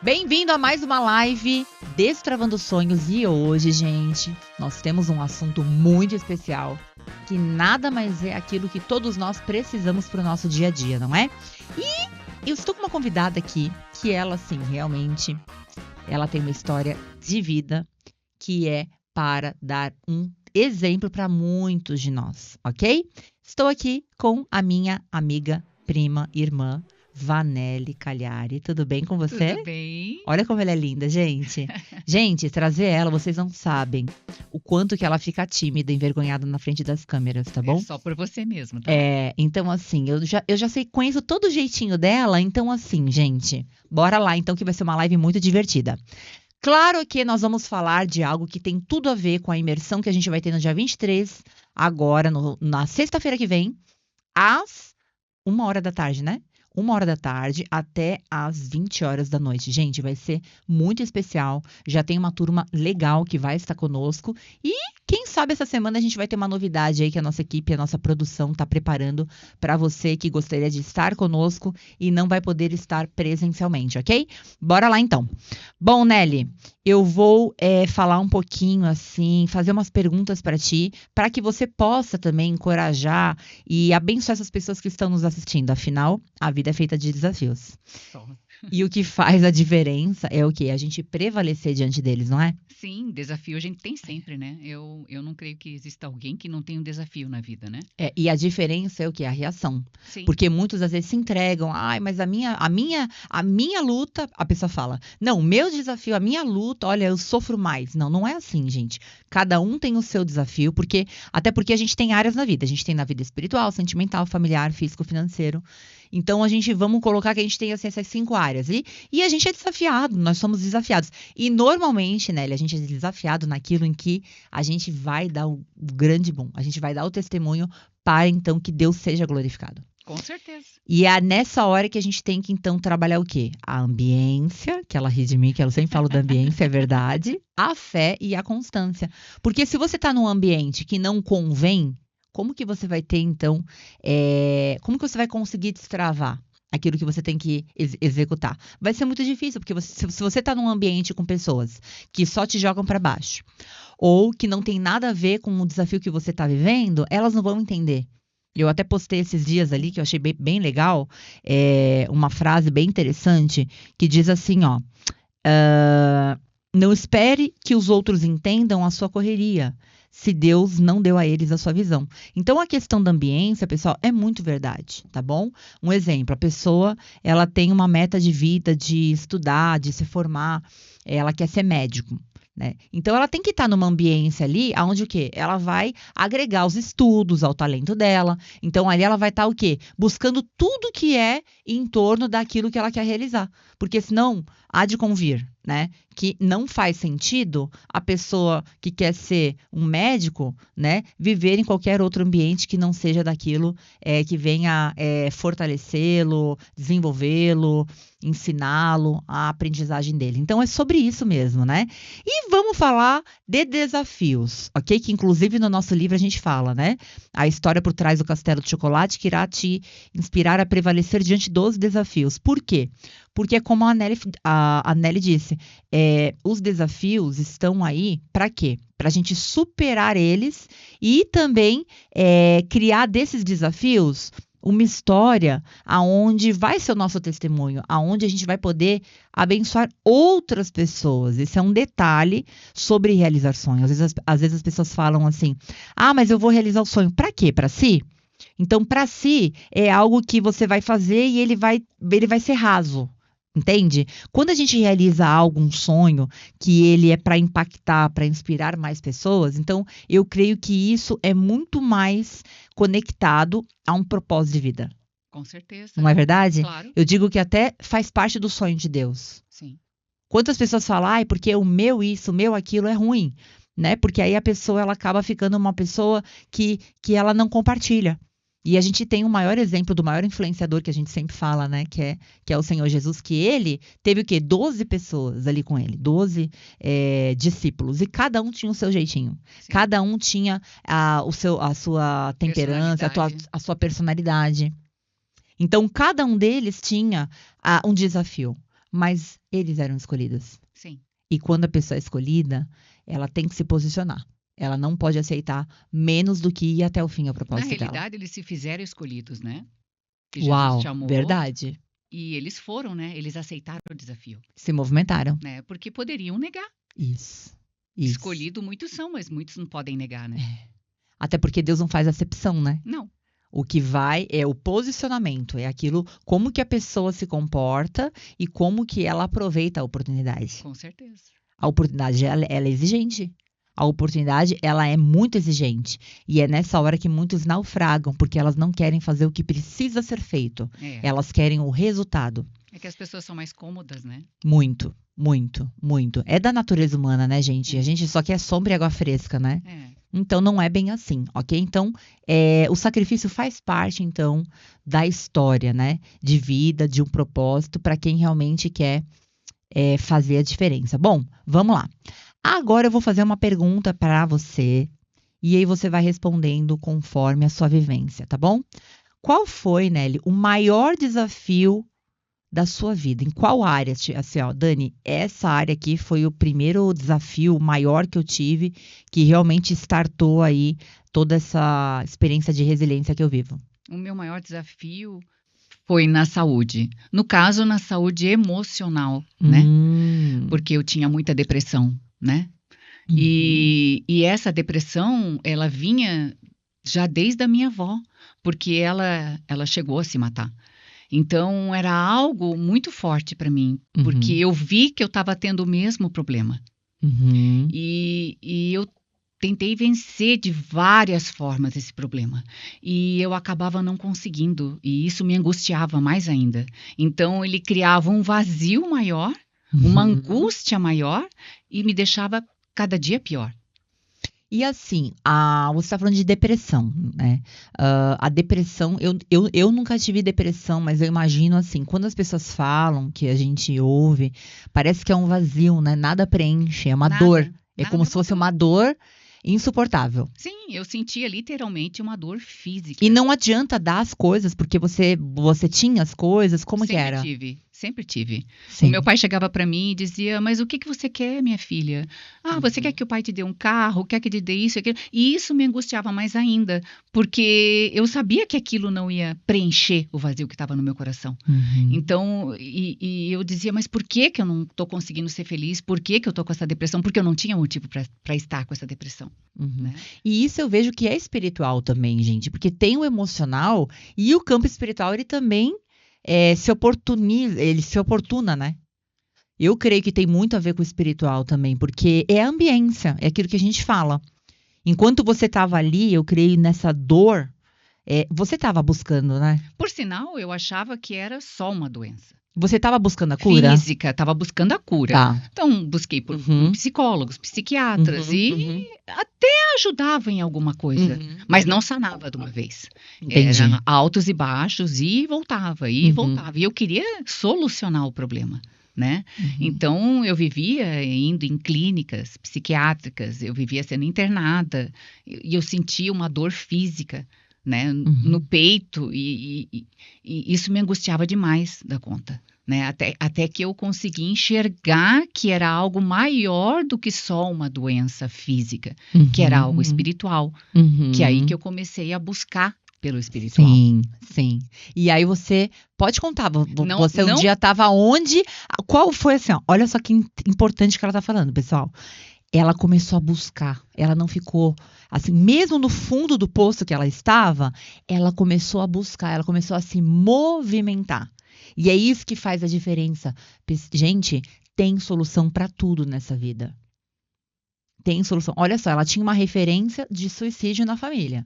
Bem-vindo a mais uma live Destravando Sonhos e hoje, gente, nós temos um assunto muito especial que nada mais é aquilo que todos nós precisamos para o nosso dia a dia, não é? E eu estou com uma convidada aqui que ela, sim, realmente, ela tem uma história de vida que é para dar um exemplo para muitos de nós, ok? Estou aqui com a minha amiga, prima, irmã, Vanelle Cagliari. Tudo bem com você? Tudo bem? Olha como ela é linda, gente. Gente, trazer ela, vocês não sabem o quanto que ela fica tímida, envergonhada na frente das câmeras, tá É bom? só por você mesmo, tá? Então assim, eu já sei, conheço todo o jeitinho dela, então assim, gente, bora lá então que vai ser uma live muito divertida. Claro que nós vamos falar de algo que tem tudo a ver com a imersão que a gente vai ter no dia 23, agora, na sexta-feira que vem, às 1 hora da tarde, né? 1 hora da tarde até às 20 horas da noite. Gente, vai ser muito especial. Já tem uma turma legal que vai estar conosco. E quem sabe essa semana a gente vai ter uma novidade aí que a nossa equipe, a nossa produção está preparando para você que gostaria de estar conosco e não vai poder estar presencialmente, ok? Bora lá então. Bom, Nelly, eu vou falar um pouquinho assim, fazer umas perguntas para ti, para que você possa também encorajar e abençoar essas pessoas que estão nos assistindo. Afinal, a vida é feita de desafios. Só. E o que faz a diferença é o quê? A gente prevalecer diante deles, não é? Sim, desafio a gente tem sempre, né? Eu não creio que exista alguém que não tenha um desafio na vida, né? E a diferença é o quê? A reação. Sim, Porque muitos às vezes se entregam. Ai, mas a minha luta, a pessoa fala, não, o meu desafio, a minha luta, olha, eu sofro mais. Não, não é assim, gente. Cada um tem o seu desafio, até porque a gente tem áreas na vida. A gente tem na vida espiritual, sentimental, familiar, físico, financeiro. Então vamos colocar que a gente tem assim, essas 5 áreas. E a gente é desafiado, nós somos desafiados. E normalmente, Nelly, a gente é desafiado naquilo em que a gente vai dar o grande boom, a gente vai dar o testemunho para então que Deus seja glorificado. com certeza. E é nessa hora que a gente tem que então trabalhar o quê? A ambiência, que ela ri de mim, que eu sempre falo da ambiência, é verdade, a fé e a constância. Porque se você está num ambiente que não convém, como que você vai ter então, como que você vai conseguir destravar aquilo que você tem que executar? Vai ser muito difícil, porque se você está num ambiente com pessoas que só te jogam para baixo, ou que não tem nada a ver com o desafio que você está vivendo, elas não vão entender. Eu até postei esses dias ali, que eu achei bem, bem legal, uma frase bem interessante, que diz assim, ó, não espere que os outros entendam a sua correria, se Deus não deu a eles a sua visão. Então, a questão da ambiência, pessoal, é muito verdade, tá bom? Um exemplo, a pessoa, ela tem uma meta de vida, de estudar, de se formar, ela quer ser médico. Né? Então, ela tem que estar numa ambiência ali, onde o quê? Ela vai agregar os estudos ao talento dela. Então, ali ela vai estar o quê? Buscando tudo que é em torno daquilo que ela quer realizar. Porque senão, há de convir, né? Que não faz sentido a pessoa que quer ser um médico, né, viver em qualquer outro ambiente que não seja daquilo que venha fortalecê-lo, desenvolvê-lo, ensiná-lo a aprendizagem dele. Então é sobre isso mesmo, né? E vamos falar de desafios, ok? Que inclusive no nosso livro a gente fala, né? A história por trás do Castelo de Chocolate que irá te inspirar a prevalecer diante dos desafios. Por quê? Porque como a Nelly disse, os desafios estão aí para quê? Para a gente superar eles e também criar desses desafios uma história aonde vai ser o nosso testemunho, aonde a gente vai poder abençoar outras pessoas. Esse é um detalhe sobre realizar sonhos. Às vezes as pessoas falam assim, mas eu vou realizar o sonho. Para quê? Para si? Então, para si, é algo que você vai fazer e ele vai ser raso. Entende? Quando a gente realiza algo, um sonho, que ele é para impactar, para inspirar mais pessoas, então eu creio que isso é muito mais conectado a um propósito de vida. Com certeza. Não é verdade? Claro. Eu digo que até faz parte do sonho de Deus. Sim. Quantas pessoas falam, porque o meu isso, o meu aquilo é ruim, né? Porque aí a pessoa ela acaba ficando uma pessoa que ela não compartilha. E a gente tem o maior exemplo do maior influenciador que a gente sempre fala, né? Que é o Senhor Jesus, que ele teve o quê? 12 pessoas ali com ele, 12 discípulos. E cada um tinha o seu jeitinho. Sim. Cada um tinha a sua temperança, a sua personalidade. Então, cada um deles tinha um desafio. mas eles eram escolhidos. Sim. E quando a pessoa é escolhida, ela tem que se posicionar. Ela não pode aceitar menos do que ir até o fim ao Na propósito dela. realidade, eles se fizeram escolhidos, né? Que Jesus Uau, chamou verdade. e eles foram, né? Eles aceitaram o desafio, Se movimentaram. né? Porque poderiam negar. Isso. Isso. Escolhido muitos são, mas muitos não podem negar, né? Até porque Deus não faz acepção, né? Não. O que vai é o posicionamento, é aquilo, como que a pessoa se comporta e como que ela aproveita a oportunidade. Com certeza. A oportunidade, ela é exigente. A oportunidade, ela é muito exigente. E é nessa hora que muitos naufragam, porque elas não querem fazer o que precisa ser feito. É. Elas querem o resultado. É que as pessoas são mais cômodas, né? Muito, muito, muito. É da natureza humana, né, gente? A gente só quer sombra e água fresca, né? É. Então, não é bem assim, ok? Então, o sacrifício faz parte, então, da história, né? De vida, de um propósito, para quem realmente quer fazer a diferença. Bom, vamos lá. Agora eu vou fazer uma pergunta para você, e aí você vai respondendo conforme a sua vivência, tá bom? Qual foi, Nelly, o maior desafio da sua vida? Em qual área? Assim, ó, Dani, essa área aqui foi o primeiro desafio maior que eu tive, que realmente startou aí toda essa experiência de resiliência que eu vivo. O meu maior desafio foi na saúde. No caso, na saúde emocional, né? Porque eu tinha muita depressão, né? E essa depressão, ela vinha já desde a minha avó, porque ela chegou a se matar. Então, era algo muito forte para mim, porque eu vi que eu estava tendo o mesmo problema. E eu tentei vencer de várias formas esse problema. E eu acabava não conseguindo, e isso me angustiava mais ainda. Então, ele criava um vazio maior, uma angústia maior, e me deixava cada dia pior. E assim, você está falando de depressão, né? A depressão, eu nunca tive depressão, mas eu imagino assim, quando as pessoas falam, que a gente ouve, parece que é um vazio, né? Nada preenche, é uma dor. É como se fosse uma dor insuportável. Sim, eu sentia literalmente uma dor física. E não adianta dar as coisas, porque você tinha as coisas, como que era? Sempre tive. Sim. O meu pai chegava para mim e dizia, mas o que você quer, minha filha? Você quer que o pai te dê um carro? Quer que te dê isso, aquilo? E isso me angustiava mais ainda, porque eu sabia que aquilo não ia preencher o vazio que estava no meu coração. Então, e eu dizia, mas por que eu não estou conseguindo ser feliz? Por que eu estou com essa depressão? Porque eu não tinha motivo para estar com essa depressão. Né? E isso eu vejo que é espiritual também, gente, porque tem o emocional e o campo espiritual, ele também ele se oportuna, né? Eu creio que tem muito a ver com o espiritual também, porque é a ambiência, é aquilo que a gente fala. Enquanto você estava ali, eu creio nessa dor, você estava buscando, né? Por sinal, eu achava que era só uma doença. Você estava buscando a cura? Física, estava buscando a cura. Tá. Então, busquei por psicólogos, psiquiatras e até ajudava em alguma coisa, mas não sanava de uma vez. Entendi. Era altos e baixos e voltava, e voltava. E eu queria solucionar o problema, né? Então, eu vivia indo em clínicas psiquiátricas, eu vivia sendo internada e eu sentia uma dor física, né, no peito, e isso me angustiava demais da conta, né, até que eu consegui enxergar que era algo maior do que só uma doença física, que era algo espiritual, que é aí que eu comecei a buscar pelo espiritual. Sim. E aí você pode contar, você um dia estava onde, qual foi assim, ó, olha só que importante que ela está falando, pessoal. Ela começou a buscar, ela não ficou, assim, mesmo no fundo do poço que ela estava, ela começou a buscar, ela começou a se movimentar. E é isso que faz a diferença. Gente, tem solução para tudo nessa vida. Tem solução. Olha só, ela tinha uma referência de suicídio na família.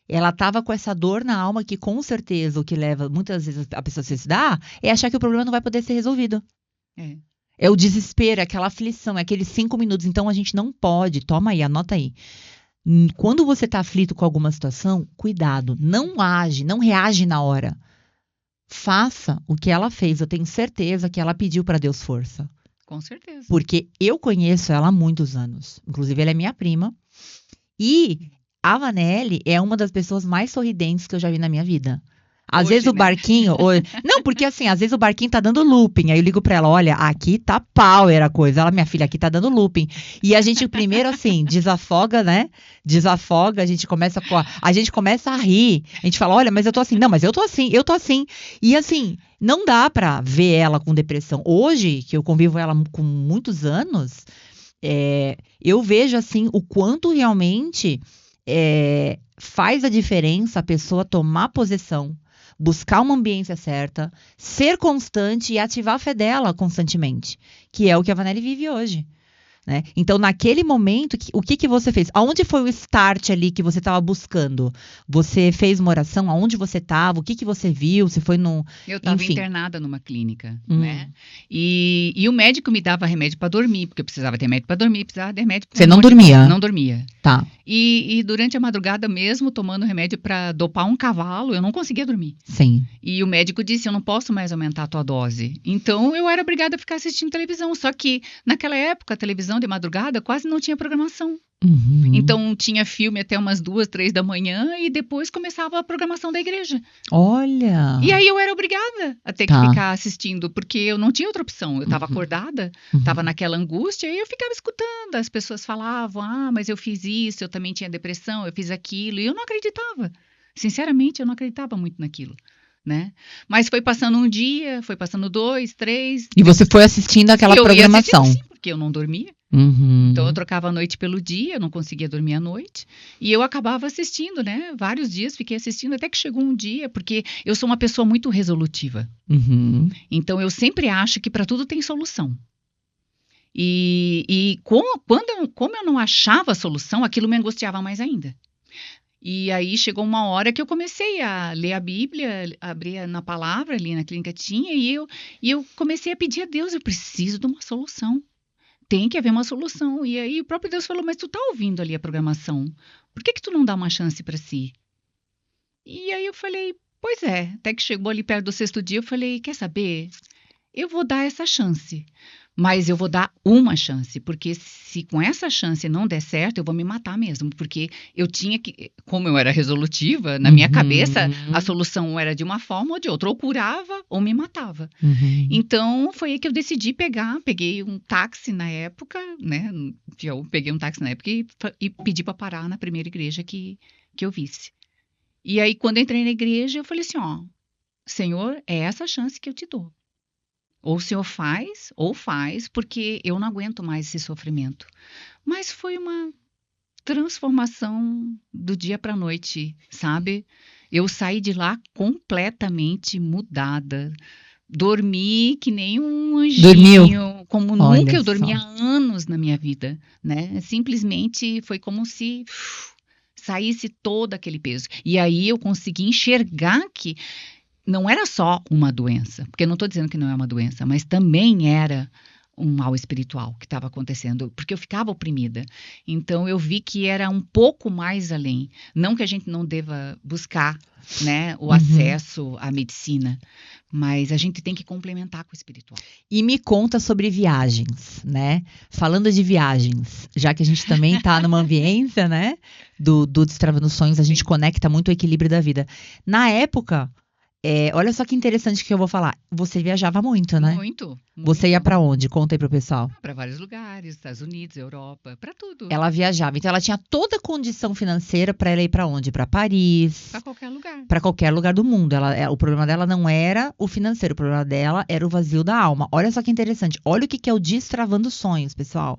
Ela estava com essa dor na alma que, com certeza, o que leva muitas vezes a pessoa a se suicidar é achar que o problema não vai poder ser resolvido. É o desespero, é aquela aflição, é aqueles 5 minutos. Então, a gente não pode, toma aí, anota aí. Quando você está aflito com alguma situação, cuidado, não reage na hora. Faça o que ela fez. Eu tenho certeza que ela pediu para Deus força. Com certeza. Porque eu conheço ela há muitos anos. Inclusive, ela é minha prima. E a Vanelli é uma das pessoas mais sorridentes que eu já vi na minha vida. Às Hoje, vezes o né? barquinho... Não, porque assim, às vezes o barquinho tá dando looping. Aí eu ligo pra ela, olha, aqui tá power a coisa. Ela, minha filha, aqui tá dando looping. E a gente primeiro, assim, desafoga, né? Desafoga, a gente começa a rir. A gente fala, olha, mas eu tô assim. Não, mas eu tô assim, eu tô assim. E assim, não dá pra ver ela com depressão. Hoje, que eu convivo ela com muitos anos, eu vejo, assim, o quanto realmente faz a diferença a pessoa tomar posição, buscar uma ambiência certa, ser constante e ativar a fé dela constantemente, que é o que a Vanelli vive hoje. Né? Então, naquele momento, o que você fez? Aonde foi o start ali que você estava buscando? Você fez uma oração? Aonde você estava? O que você viu? Você foi no... Eu estava Enfim. internada numa clínica, né? E o médico me dava remédio para dormir, porque eu precisava ter remédio para dormir, precisava de remédio para... Você não dormia? Não dormia. Tá. E durante a madrugada mesmo, tomando remédio para dopar um cavalo, eu não conseguia dormir. Sim. E o médico disse, eu não posso mais aumentar a tua dose. Então, eu era obrigada a ficar assistindo televisão. Só que, naquela época, a televisão de madrugada quase não tinha programação. Uhum. Então, tinha filme até umas 2, 3 da manhã e depois começava a programação da igreja. Olha! E aí eu era obrigada a ter que ficar assistindo, porque eu não tinha outra opção. Eu estava acordada, estava naquela angústia e eu ficava escutando. As pessoas falavam, mas eu fiz isso, eu também tinha depressão, eu fiz aquilo. E eu não acreditava. Sinceramente, eu não acreditava muito naquilo. Né? Mas foi passando um dia, foi passando 2, 3... E você foi assistindo aquela programação? Eu ia assistindo, sim, porque eu não dormia. Uhum. Então, eu trocava a noite pelo dia, eu não conseguia dormir à noite. E eu acabava assistindo, né? Vários dias fiquei assistindo, até que chegou um dia, porque eu sou uma pessoa muito resolutiva. Uhum. Então, eu sempre acho que para tudo tem solução. E como eu não achava a solução, aquilo me angustiava mais ainda. E aí chegou uma hora que eu comecei a ler a Bíblia, abrir na palavra, ali na clínica tinha, e eu comecei a pedir a Deus, eu preciso de uma solução. Tem que haver uma solução. E aí o próprio Deus falou, mas tu tá ouvindo ali a programação, por que tu não dá uma chance para si? E aí eu falei, pois é, até que chegou ali perto do 6º dia, eu falei, quer saber? Eu vou dar essa chance, mas eu vou dar uma chance, porque se com essa chance não der certo, eu vou me matar mesmo, porque eu tinha que, como eu era resolutiva, na minha cabeça, a solução era de uma forma ou de outra, ou curava ou me matava. Uhum. Então, foi aí que eu decidi peguei um táxi na época, né, eu peguei um táxi na época e pedi para parar na primeira igreja que eu visse. E aí, quando eu entrei na igreja, eu falei assim, Senhor, é essa chance que eu te dou. Ou o Senhor faz, ou faz, porque eu não aguento mais esse sofrimento. Mas foi uma transformação do dia para a noite, sabe? Eu saí de lá completamente mudada. Dormi que nem um anjinho. Dormiu? Como nunca eu dormia há anos na minha vida, né? Simplesmente foi como se saísse todo aquele peso. E aí eu consegui enxergar que não era só uma doença, porque eu não estou dizendo que não é uma doença, mas também era um mal espiritual que estava acontecendo, porque eu ficava oprimida. Então, eu vi que era um pouco mais além. Não que a gente não deva buscar, né, o acesso à medicina, mas a gente tem que complementar com o espiritual. E me conta sobre viagens, né? Falando de viagens, já que a gente também está numa ambiência, né, do Destravando Sonhos, a gente conecta muito o equilíbrio da vida. Na época... olha só que interessante que eu vou falar. Você viajava muito, né? Muito. Você ia pra onde? Conta aí pro pessoal. Para vários lugares, Estados Unidos, Europa, para tudo. Ela viajava, então ela tinha toda a condição financeira pra ela ir pra onde? Pra Paris. Para qualquer lugar. Pra qualquer lugar do mundo. O problema dela não era o financeiro, o problema dela era o vazio da alma. Olha só que interessante. Olha o que é o Destravando Sonhos, pessoal.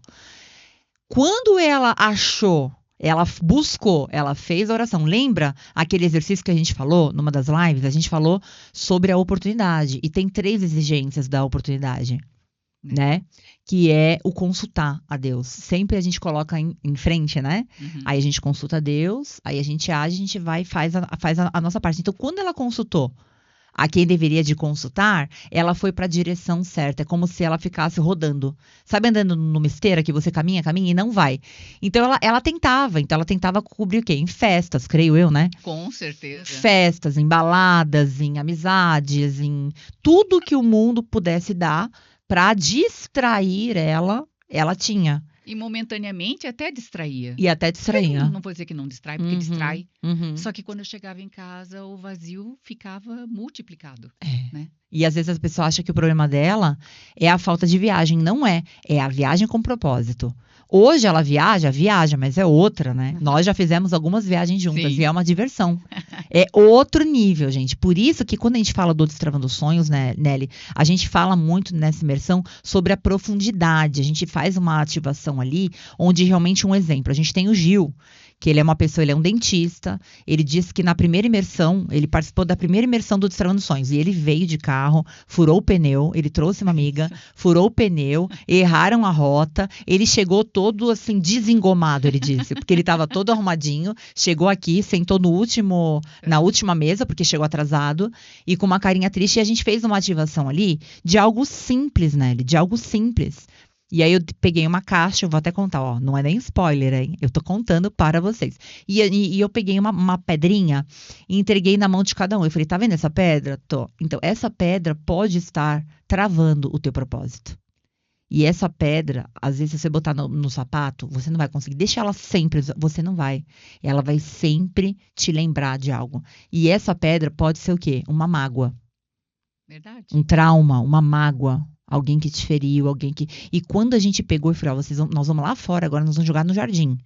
Quando ela achou... Ela buscou, ela fez a oração. Lembra aquele exercício que a gente falou numa das lives? A gente falou sobre a oportunidade. E tem 3 exigências da oportunidade, né? Que é o consultar a Deus. Sempre a gente coloca em frente, né? Aí a gente consulta a Deus, aí a gente age, a gente vai e faz a nossa parte. Então, quando ela consultou a quem deveria de consultar, ela foi para a direção certa. É como se ela ficasse rodando. Sabe, andando numa esteira que você caminha e não vai. Então, ela tentava. Então, ela tentava cobrir o quê? Em festas, creio eu, né? Com certeza. Festas, em baladas, em amizades, em tudo que o mundo pudesse dar para distrair ela tinha. E momentaneamente até distraía. E até distraía. Não vou dizer que não distrai, porque distrai. Só que quando eu chegava em casa, o vazio ficava multiplicado. Né? E às vezes as pessoas acham que o problema dela é a falta de viagem. Não é. É a viagem com propósito. Hoje ela viaja, mas é outra, né? Nós já fizemos algumas viagens juntas. Sim. E é uma diversão. É outro nível, gente. Por isso que quando a gente fala do Destravando Sonhos, né, Nelly, a gente fala muito nessa imersão sobre a profundidade. A gente faz uma ativação ali, onde realmente um exemplo. A gente tem o Gil, que ele é uma pessoa, ele é um dentista. Ele disse que na primeira imersão, ele participou da primeira imersão do Destravando Sonhos. E ele veio de carro, furou o pneu, ele trouxe uma amiga, furou o pneu, erraram a rota. Ele chegou todo assim, desengomado, ele disse. Porque ele estava todo arrumadinho, chegou aqui, sentou na última mesa, porque chegou atrasado, e com uma carinha triste. E a gente fez uma ativação ali de algo simples, né? De algo simples. E aí eu peguei uma caixa, eu vou até contar, ó, não é nem spoiler, hein? Eu tô contando para vocês. E eu peguei uma pedrinha e entreguei na mão de cada um. Eu falei, tá vendo essa pedra? Tô. Então, essa pedra pode estar travando o teu propósito. E essa pedra, às vezes, se você botar no sapato, você não vai conseguir. Deixa ela sempre, você não vai. Ela vai sempre te lembrar de algo. E essa pedra pode ser o quê? Uma mágoa. Verdade. Um trauma, uma mágoa. Alguém que te feriu, alguém que... E quando a gente pegou e falou, nós vamos lá fora, agora nós vamos jogar no jardim,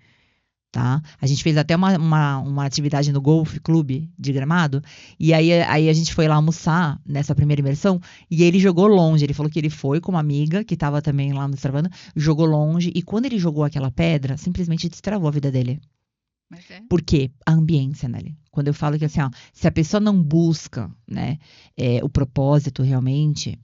tá? A gente fez até uma atividade no Golf Clube de Gramado, e aí a gente foi lá almoçar nessa primeira imersão, e ele jogou longe. Ele falou que ele foi com uma amiga, que estava também lá no Destravando, jogou longe, e quando ele jogou aquela pedra, simplesmente destravou a vida dele. Mas é. Por quê? A ambiência, né? Quando eu falo que assim, ó, se a pessoa não busca, né, o propósito realmente...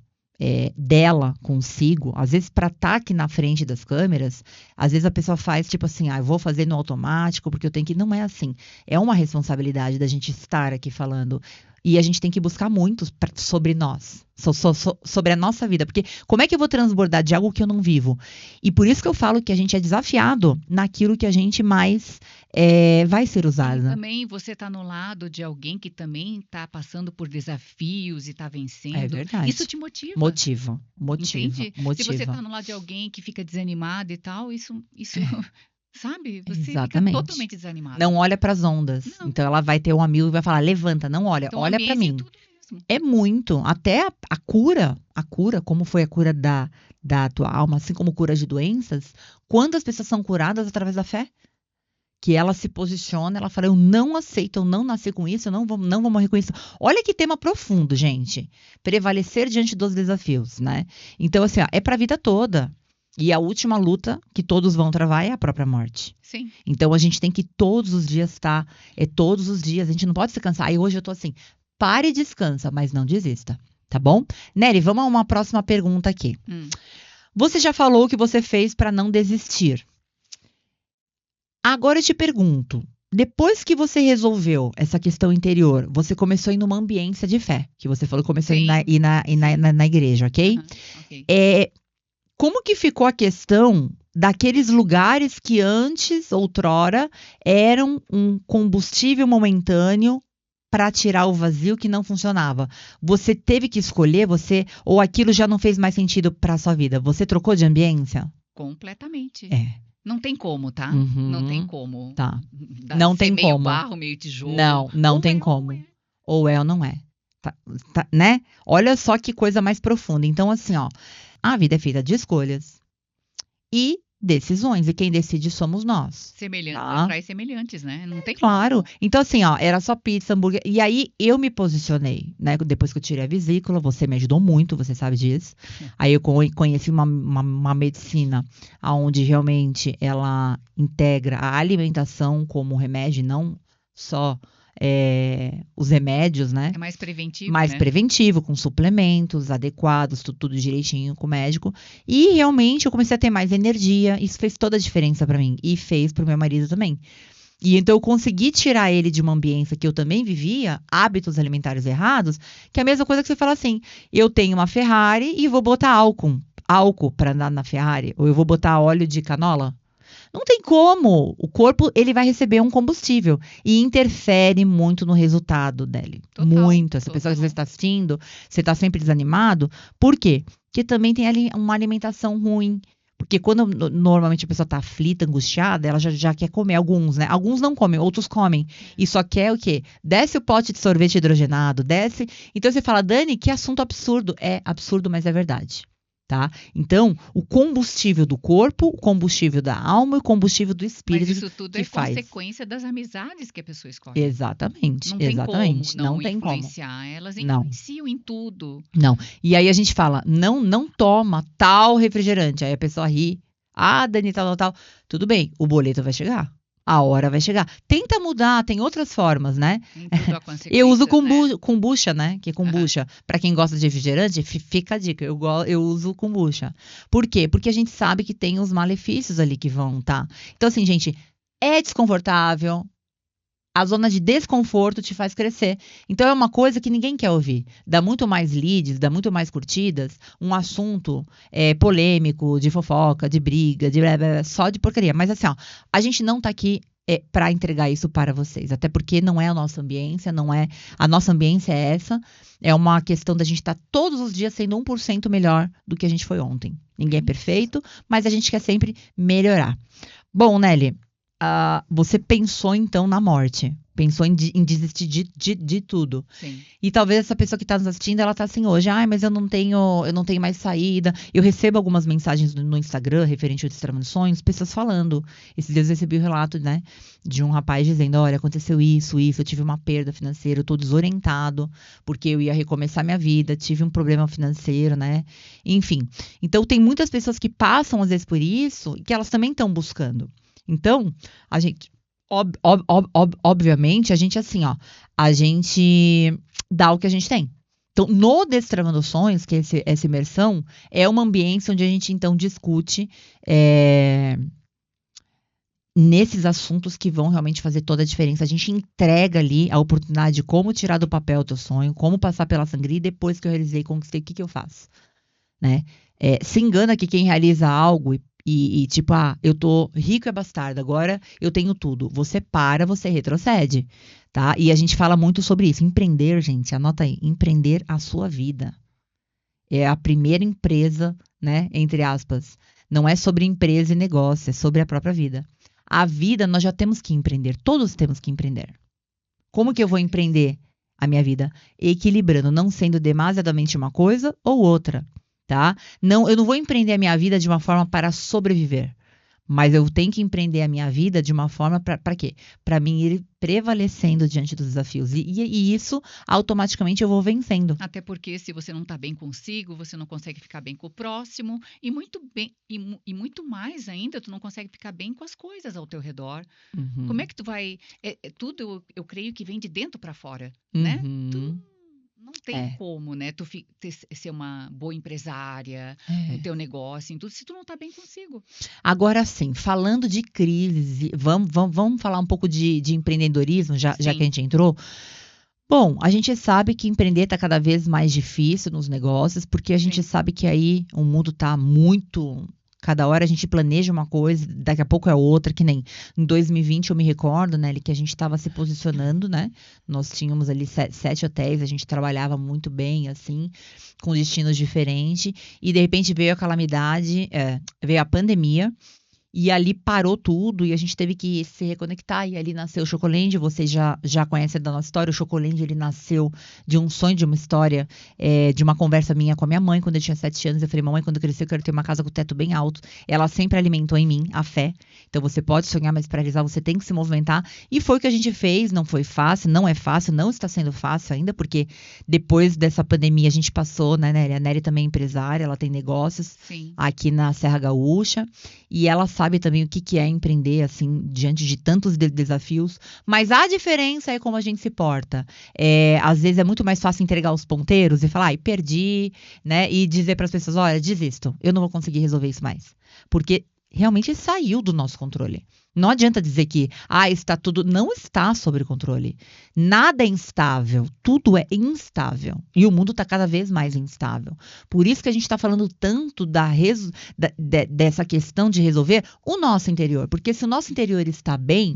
dela consigo, às vezes para estar aqui na frente das câmeras, às vezes a pessoa faz tipo assim, eu vou fazer no automático porque eu tenho que... Não é assim. É uma responsabilidade da gente estar aqui falando. E a gente tem que buscar muito sobre nós, sobre a nossa vida. Porque como é que eu vou transbordar de algo que eu não vivo? E por isso que eu falo que a gente é desafiado naquilo que a gente mais vai ser usado. E também você está no lado de alguém que também está passando por desafios e está vencendo. É verdade. Isso te motiva. Motiva. Entende? Se você está no lado de alguém que fica desanimado e tal, isso sabe? Você Exatamente. fica totalmente desanimado. Não olha para as ondas. Não. Então ela vai ter um amigo e vai falar, levanta, não olha, Então, olha para mim. tudo mesmo. É muito. Até a cura, como foi a cura da tua alma, assim como cura de doenças, quando as pessoas são curadas através da fé, que ela se posiciona, ela fala, eu não aceito, eu não nasci com isso, eu não vou morrer com isso. Olha que tema profundo, gente. Prevalecer diante dos desafios, né? Então, assim, ó, é para a vida toda. E a última luta que todos vão travar é a própria morte. Sim. Então, a gente tem que todos os dias estar, todos os dias, a gente não pode se cansar. Aí hoje eu tô assim, pare e descansa, mas não desista, tá bom? Nery, vamos a uma próxima pergunta aqui. Você já falou o que você fez para não desistir. Agora eu te pergunto, depois que você resolveu essa questão interior, você começou a ir numa ambiência de fé, que você falou que começou a ir na igreja, ok? Ok. Como que ficou a questão daqueles lugares que antes, outrora, eram um combustível momentâneo para tirar o vazio que não funcionava? Você teve que escolher, ou aquilo já não fez mais sentido para a sua vida? Você trocou de ambiência? Completamente. Não tem como, tá? Uhum. Não tem como. Tá. Não tem meio como. Barro, meio tijolo. Não tem como. Ou é ou não é. Tá, né? Olha só que coisa mais profunda. Então, assim, ó, a vida é feita de escolhas e decisões. E quem decide somos nós. Semelhantes atrai semelhantes, né? Não tem Claro. Então, assim, ó, era só pizza, hambúrguer. E aí, eu me posicionei, né? Depois que eu tirei a vesícula, você me ajudou muito, você sabe disso. Aí eu conheci uma medicina onde realmente ela integra a alimentação como remédio, não só os remédios, né? É mais preventivo, mais preventivo, com suplementos adequados, tudo direitinho com o médico. E realmente eu comecei a ter mais energia. Isso fez toda a diferença pra mim. E fez pro meu marido também. E então eu consegui tirar ele de uma ambiência que eu também vivia, hábitos alimentares errados, que é a mesma coisa que você fala assim, eu tenho uma Ferrari e vou botar álcool para andar na Ferrari, ou eu vou botar óleo de canola. Não tem como. O corpo, ele vai receber um combustível e interfere muito no resultado dele. Total, muito. Essa pessoa que você está assistindo, você está sempre desanimado. Por quê? Porque também tem ali uma alimentação ruim. Porque quando normalmente a pessoa tá aflita, angustiada, ela já quer comer alguns, né? Alguns não comem, outros comem. E só quer o quê? Desce o pote de sorvete hidrogenado, desce. Então você fala, Dani, que assunto absurdo. É absurdo, mas é verdade. Tá? Então, o combustível do corpo, o combustível da alma e o combustível do espírito. Mas isso tudo que é faz. consequência das amizades que a pessoa escolhe. Exatamente, Não tem exatamente. como Não não tem como. influenciar. Elas Não. influenciam em tudo. Não. E aí a gente fala, não toma tal refrigerante. Aí a pessoa ri. Ah, Dani, tal. Tudo bem, o boleto vai chegar. A hora vai chegar. Tenta mudar, tem outras formas, né? Em tudo há consequências, Eu uso né? kombucha, né? Que kombucha. Pra quem gosta de refrigerante, fica a dica. Eu uso kombucha. Por quê? Porque a gente sabe que tem os malefícios ali que vão, tá? Então, assim, gente, é desconfortável. A zona de desconforto te faz crescer. Então é uma coisa que ninguém quer ouvir. Dá muito mais leads, dá muito mais curtidas, um assunto polêmico, de fofoca, de briga, de blá, blá, blá, só de porcaria. Mas assim, ó, a gente não tá aqui para entregar isso para vocês. Até porque não é a nossa ambiência, não é. A nossa ambiência é essa. É uma questão da gente estar todos os dias sendo 1% melhor do que a gente foi ontem. Ninguém é perfeito, mas a gente quer sempre melhorar. Bom, Nelly. Você pensou então na morte, pensou em desistir de tudo. Sim. E talvez essa pessoa que está nos assistindo, ela tá assim hoje, mas eu não tenho mais saída. Eu recebo algumas mensagens no Instagram referente ao Destravando Sonhos, pessoas falando. Esses dias eu recebi o relato, né, de um rapaz dizendo, olha, aconteceu isso, eu tive uma perda financeira, eu tô desorientado, porque eu ia recomeçar minha vida, tive um problema financeiro, né? Enfim. Então tem muitas pessoas que passam às vezes por isso, e que elas também estão buscando. Então, a gente, obviamente, a gente assim, ó, a gente dá o que a gente tem. Então, no Destravando Sonhos, que é essa imersão, é uma ambiência onde a gente, então, discute nesses assuntos que vão realmente fazer toda a diferença. A gente entrega ali a oportunidade de como tirar do papel o teu sonho, como passar pela sangria, e depois que eu realizei, conquistei, o que eu faço? Né? Se engana que quem realiza algo e tipo, eu tô rico e bastardo, agora eu tenho tudo. Você para, você retrocede, tá? E a gente fala muito sobre isso. Empreender, gente, anota aí, empreender a sua vida. É a primeira empresa, né, entre aspas. Não é sobre empresa e negócio, é sobre a própria vida. A vida, nós já temos que empreender, todos temos que empreender. Como que eu vou empreender a minha vida? Equilibrando, não sendo demasiadamente uma coisa ou outra. Tá? Não, eu não vou empreender a minha vida de uma forma para sobreviver, mas eu tenho que empreender a minha vida de uma forma para quê? Para mim ir prevalecendo diante dos desafios. E isso, automaticamente, eu vou vencendo. Até porque se você não está bem consigo, você não consegue ficar bem com o próximo, e muito mais ainda, tu não consegue ficar bem com as coisas ao teu redor. Uhum. Como é que tu vai... tudo, eu creio que vem de dentro para fora, né? Tu não tem como, né? Tu ser uma boa empresária no teu negócio, em tudo, se tu não tá bem consigo. Agora sim, falando de crise, vamos falar um pouco de empreendedorismo, já que a gente entrou. Bom, a gente sabe que empreender está cada vez mais difícil nos negócios, porque a gente sabe que aí o mundo está muito... Cada hora a gente planeja uma coisa, daqui a pouco é outra, que nem em 2020 eu me recordo, né, que a gente estava se posicionando, né? Nós tínhamos ali 7 hotéis, a gente trabalhava muito bem, assim, com destinos diferentes, e de repente veio a calamidade, veio a pandemia, e ali parou tudo e a gente teve que se reconectar. E ali nasceu o Chocoland. Vocês já conhecem da nossa história. O Chocoland, ele nasceu de um sonho, de uma história, de uma conversa minha com a minha mãe. Quando eu tinha 7 anos, eu falei, mamãe, quando eu crescer eu quero ter uma casa com teto bem alto. Ela sempre alimentou em mim a fé. Então você pode sonhar, mas para realizar você tem que se movimentar. E foi o que a gente fez. Não foi fácil, não é fácil, não está sendo fácil ainda, porque depois dessa pandemia a gente passou, né, Nery? A Nery também é empresária, ela tem negócios aqui na Serra Gaúcha. E ela sabe também o que é empreender, assim, diante de tantos desafios. Mas a diferença é como a gente se porta. Às vezes é muito mais fácil entregar os ponteiros e falar, perdi, né? E dizer para as pessoas, olha, desisto, eu não vou conseguir resolver isso mais. Porque realmente saiu do nosso controle. Não adianta dizer que, está tudo... Não está sob controle. Nada é instável. Tudo é instável. E o mundo está cada vez mais instável. Por isso que a gente está falando tanto dessa questão de resolver o nosso interior. Porque se o nosso interior está bem,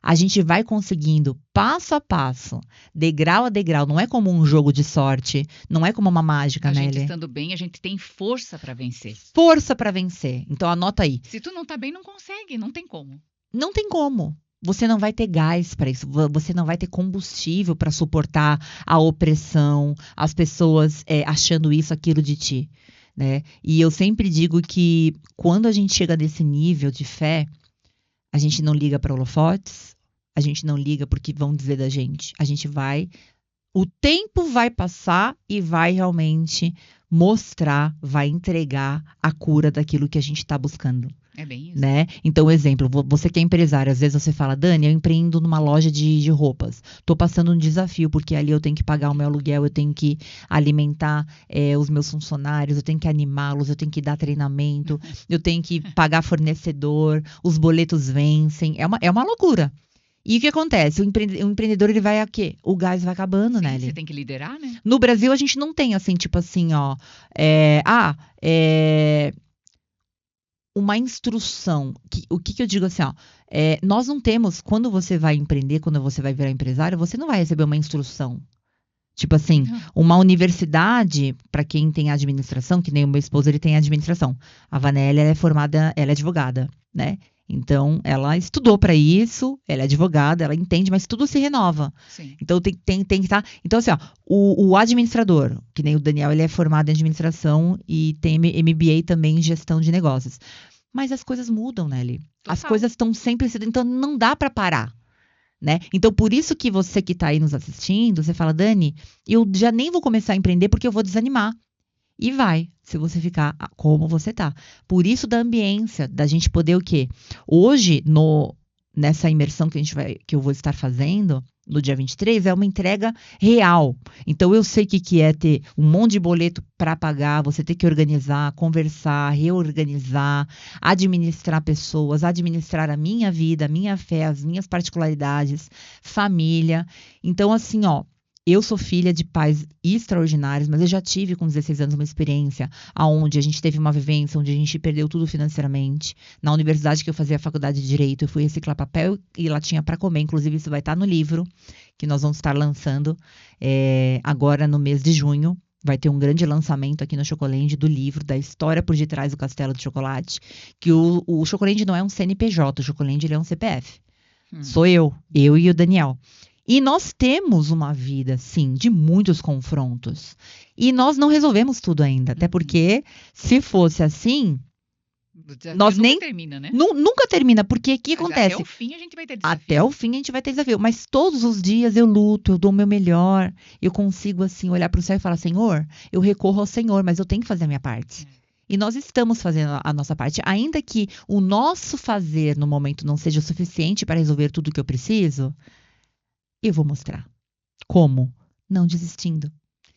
a gente vai conseguindo passo a passo, degrau a degrau. Não é como um jogo de sorte, não é como uma mágica, A né, gente Lê? estando bem, a gente tem força para vencer. Força para vencer. Então anota aí. Se tu não tá bem, não consegue, não tem como. Não tem como. Você não vai ter gás para isso, você não vai ter combustível para suportar a opressão, as pessoas achando isso, aquilo de ti, né? E eu sempre digo que quando a gente chega nesse nível de fé, a gente não liga para holofotes, a gente não liga porque vão dizer da gente. A gente vai, o tempo vai passar e vai realmente mostrar, vai entregar a cura daquilo que a gente está buscando. É bem isso. Né? Então, exemplo, você que é empresário, às vezes você fala, Dani, eu empreendo numa loja de roupas. Estou passando um desafio, porque ali eu tenho que pagar o meu aluguel, eu tenho que alimentar os meus funcionários, eu tenho que animá-los, eu tenho que dar treinamento, eu tenho que pagar fornecedor, os boletos vencem. É uma loucura. E o que acontece? O empreendedor, ele vai a quê? O gás vai acabando, Sim, né? você tem que liderar, né? No Brasil, a gente não tem, assim, tipo assim, ó... uma instrução. O que eu digo assim, ó, nós não temos, quando você vai empreender, quando você vai virar empresário, você não vai receber uma instrução. Tipo assim, uma universidade, para quem tem administração, que nem o meu esposo, ele tem administração. A Vanelli, ela é formada, ela é advogada, né? Então, ela estudou para isso, ela é advogada, ela entende, mas tudo se renova. Sim. Então, tem que estar... Então, assim, ó, o administrador, que nem o Daniel, ele é formado em administração e tem MBA também em gestão de negócios. Mas as coisas mudam, né, Li? As coisas estão sempre... Então, não dá para parar, né? Então, por isso que você que está aí nos assistindo, você fala, Dani, eu já nem vou começar a empreender porque eu vou desanimar. E vai, se você ficar como você tá. Por isso da ambiência, da gente poder o quê? Hoje, nessa imersão que eu vou estar fazendo, no dia 23, é uma entrega real. Então, eu sei que é ter um monte de boleto para pagar, você ter que organizar, conversar, reorganizar, administrar pessoas, administrar a minha vida, a minha fé, as minhas particularidades, família. Então, assim, ó, eu sou filha de pais extraordinários, mas eu já tive com 16 anos uma experiência onde a gente teve uma vivência, onde a gente perdeu tudo financeiramente. Na universidade que eu fazia a faculdade de Direito, eu fui reciclar papel e lá tinha para comer. Inclusive, isso vai estar no livro que nós vamos estar lançando agora no mês de junho. Vai ter um grande lançamento aqui no Chocolende do livro, da história por detrás do Castelo de Chocolate. Que o Chocolende não é um CNPJ, o Chocolende ele é um CPF. Sou eu e o Daniel. E nós temos uma vida, sim, de muitos confrontos. E nós não resolvemos tudo ainda. Até porque, se fosse assim, nós nunca nem... termina, né? Nunca termina, porque o que acontece? Até o fim a gente vai ter desafio. Até o fim a gente vai ter desafio. Mas todos os dias eu luto, eu dou o meu melhor. Eu consigo, assim, olhar para o céu e falar, Senhor, eu recorro ao Senhor, mas eu tenho que fazer a minha parte. E nós estamos fazendo a nossa parte. Ainda que o nosso fazer no momento não seja o suficiente para resolver tudo o que eu preciso... Eu vou mostrar. Como? Não desistindo.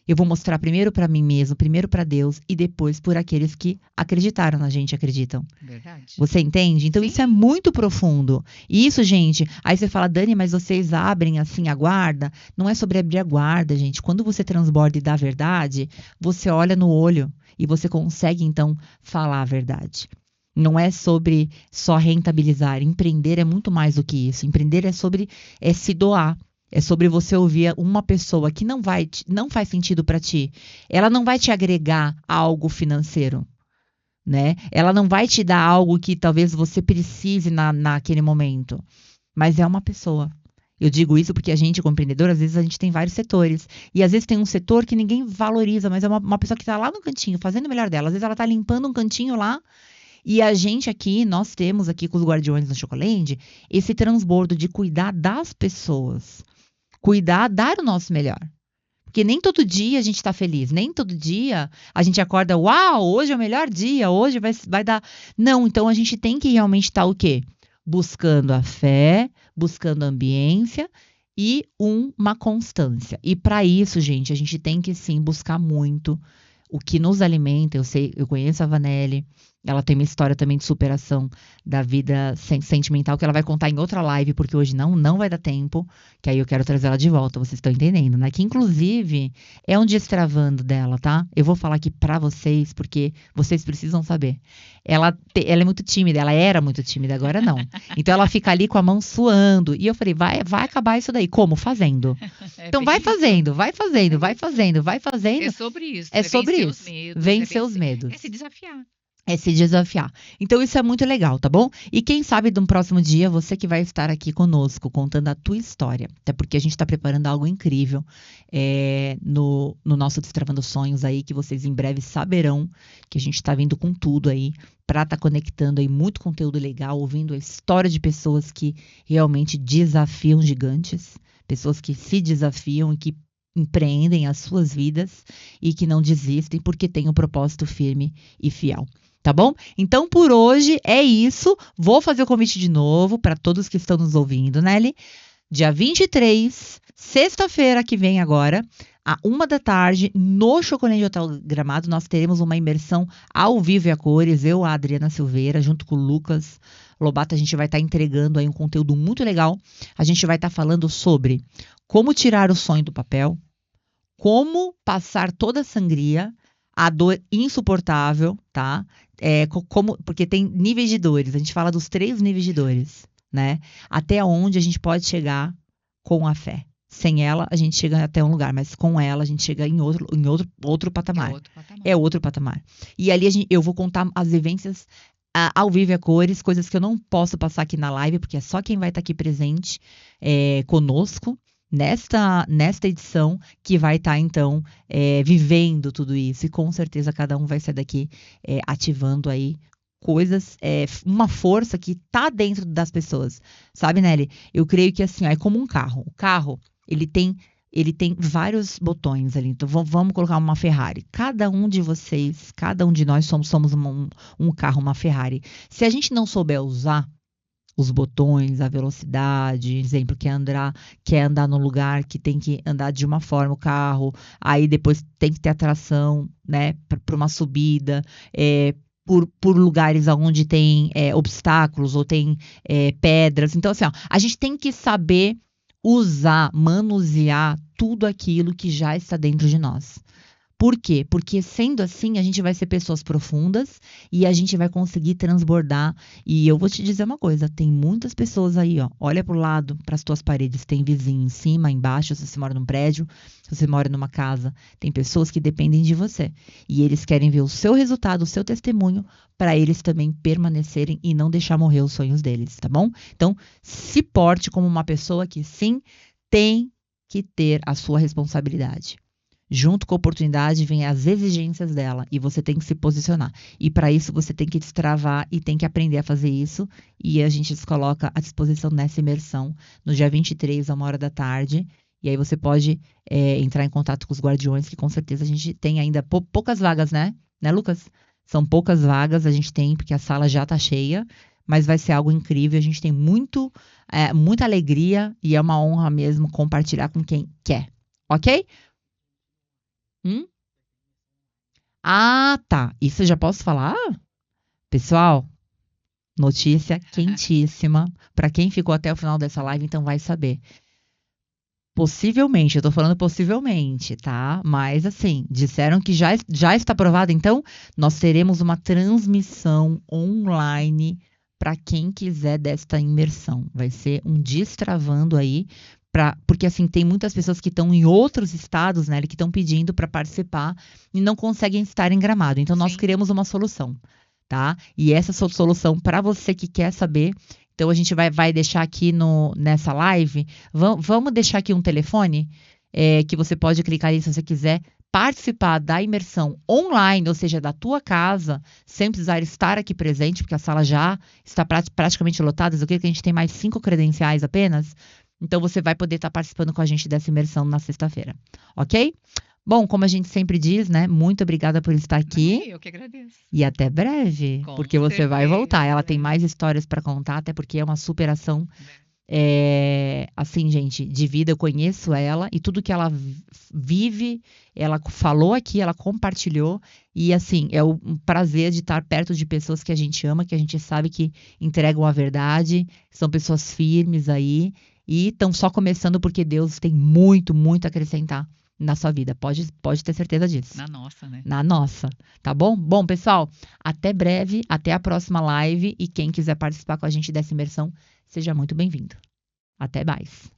Eu vou mostrar primeiro para mim mesmo, primeiro para Deus e depois por aqueles que acreditaram na gente, acreditam. Verdade. Você entende? Então, isso é muito profundo. E isso, gente, aí você fala, Dani, mas vocês abrem assim a guarda? Não é sobre abrir a guarda, gente. Quando você transborda e dá a verdade, você olha no olho e você consegue, então, falar a verdade. Não é sobre só rentabilizar. Empreender é muito mais do que isso. Empreender é sobre se doar. É sobre você ouvir uma pessoa que não faz sentido para ti. Ela não vai te agregar algo financeiro, né? Ela não vai te dar algo que talvez você precise naquele momento. Mas é uma pessoa. Eu digo isso porque a gente, como empreendedor, às vezes a gente tem vários setores. E às vezes tem um setor que ninguém valoriza, mas é uma pessoa que está lá no cantinho, fazendo o melhor dela. Às vezes ela está limpando um cantinho lá. E a gente aqui, nós temos aqui com os Guardiões do Chocolende, esse transbordo de cuidar das pessoas. Cuidar, dar o nosso melhor. Porque nem todo dia a gente está feliz, nem todo dia a gente acorda, uau, hoje é o melhor dia, hoje vai dar... Não, então a gente tem que realmente estar o quê? Buscando a fé, buscando a ambiência e uma constância. E para isso, gente, a gente tem que sim buscar muito o que nos alimenta. Eu conheço a Vanelli, Ela tem uma história também de superação da vida sentimental que ela vai contar em outra live, porque hoje não vai dar tempo, que aí eu quero trazer ela de volta, vocês estão entendendo, né? Que inclusive é um destravando dela, tá? Eu vou falar aqui pra vocês, porque vocês precisam saber. Ela é muito tímida, ela era muito tímida, agora não. Então ela fica ali com a mão suando. E eu falei, vai acabar isso daí. Como? Fazendo. Então vai fazendo, vai fazendo, vai fazendo, vai fazendo. É sobre isso. É sobre vencer isso. Os medos, Vencer os medos. É se desafiar. É se desafiar. Então isso é muito legal, tá bom? E quem sabe de um próximo dia você que vai estar aqui conosco contando a tua história. Até porque a gente está preparando algo incrível no nosso Destravando Sonhos aí, que vocês em breve saberão que a gente está vindo com tudo aí para estar conectando aí muito conteúdo legal, ouvindo a história de pessoas que realmente desafiam gigantes, pessoas que se desafiam e que empreendem as suas vidas e que não desistem porque têm um propósito firme e fiel. Tá bom? Então, por hoje é isso. Vou fazer o convite de novo para todos que estão nos ouvindo, Nelly. Dia 23, sexta-feira que vem agora, à 1h, no Chocolate Hotel Gramado, nós teremos uma imersão ao vivo e a cores. Eu, a Adriana Silveira, junto com o Lucas Lobato, a gente vai estar entregando aí um conteúdo muito legal. A gente vai estar falando sobre como tirar o sonho do papel, como passar toda a sangria, a dor insuportável, tá? Porque tem níveis de dores. A gente fala dos 3 níveis de dores, né? Até onde a gente pode chegar com a fé. Sem ela, a gente chega até um lugar, mas com ela, a gente chega em outro patamar. É outro patamar. E ali eu vou contar as vivências ao vivo e a cores, coisas que eu não posso passar aqui na live, porque é só quem vai estar aqui presente conosco. Nesta edição que vai estar, então, vivendo tudo isso. E com certeza cada um vai sair daqui ativando aí coisas, uma força que está dentro das pessoas. Sabe, Nelly? Eu creio que assim, é como um carro. O carro, ele tem vários botões ali. Então, vamos colocar uma Ferrari. Cada um de vocês, cada um de nós somos um carro, uma Ferrari. Se a gente não souber usar os botões, a velocidade, exemplo, quer andar no lugar que tem que andar de uma forma o carro, aí depois tem que ter atração, né, para uma subida, por lugares onde tem obstáculos ou tem pedras. Então, assim, ó, a gente tem que saber usar, manusear tudo aquilo que já está dentro de nós. Por quê? Porque sendo assim, a gente vai ser pessoas profundas e a gente vai conseguir transbordar. E eu vou te dizer uma coisa, tem muitas pessoas aí, ó, olha pro lado, para as tuas paredes, tem vizinho em cima, embaixo, se você mora num prédio, se você mora numa casa, tem pessoas que dependem de você. E eles querem ver o seu resultado, o seu testemunho, para eles também permanecerem e não deixar morrer os sonhos deles, tá bom? Então, se porte como uma pessoa que sim, tem que ter a sua responsabilidade. Junto com a oportunidade vem as exigências dela e você tem que se posicionar. E para isso você tem que destravar e tem que aprender a fazer isso. E a gente se coloca à disposição nessa imersão no dia 23, à 1h. E aí você pode entrar em contato com os guardiões, que com certeza a gente tem ainda poucas vagas, né? Né, Lucas? São poucas vagas, a gente tem, porque a sala já está cheia. Mas vai ser algo incrível, a gente tem muita alegria e é uma honra mesmo compartilhar com quem quer. Ok? Ah, tá. Isso eu já posso falar? Pessoal, notícia quentíssima. Para quem ficou até o final dessa live, então vai saber. Possivelmente, eu tô falando possivelmente, tá? Mas assim, disseram que já está aprovado. Então, nós teremos uma transmissão online para quem quiser desta imersão. Vai ser um destravando aí. Porque assim, tem muitas pessoas que estão em outros estados, né, que estão pedindo para participar e não conseguem estar em Gramado. Então, nós criamos uma solução, tá? E essa solução, para você que quer saber, então a gente vai deixar aqui nessa live, vamos deixar aqui um telefone que você pode clicar aí se você quiser participar da imersão online, ou seja, da tua casa, sem precisar estar aqui presente, porque a sala já está praticamente lotada. Eu creio que a gente tem mais 5 credenciais apenas. Então, você vai poder estar participando com a gente dessa imersão na sexta-feira, ok? Bom, como a gente sempre diz, né? Muito obrigada por estar aqui. Eu que agradeço. E até breve, porque você vai voltar. Ela tem mais histórias para contar, até porque é uma superação Assim, gente, de vida, eu conheço ela e tudo que ela vive, ela falou aqui, ela compartilhou. E assim, é um prazer de estar perto de pessoas que a gente ama, que a gente sabe que entregam a verdade, são pessoas firmes aí e estão só começando porque Deus tem muito, muito a acrescentar na sua vida. Pode ter certeza disso. Na nossa, né? Na nossa, tá bom? Bom, pessoal, até breve, até a próxima live. E quem quiser participar com a gente dessa imersão, seja muito bem-vindo. Até mais.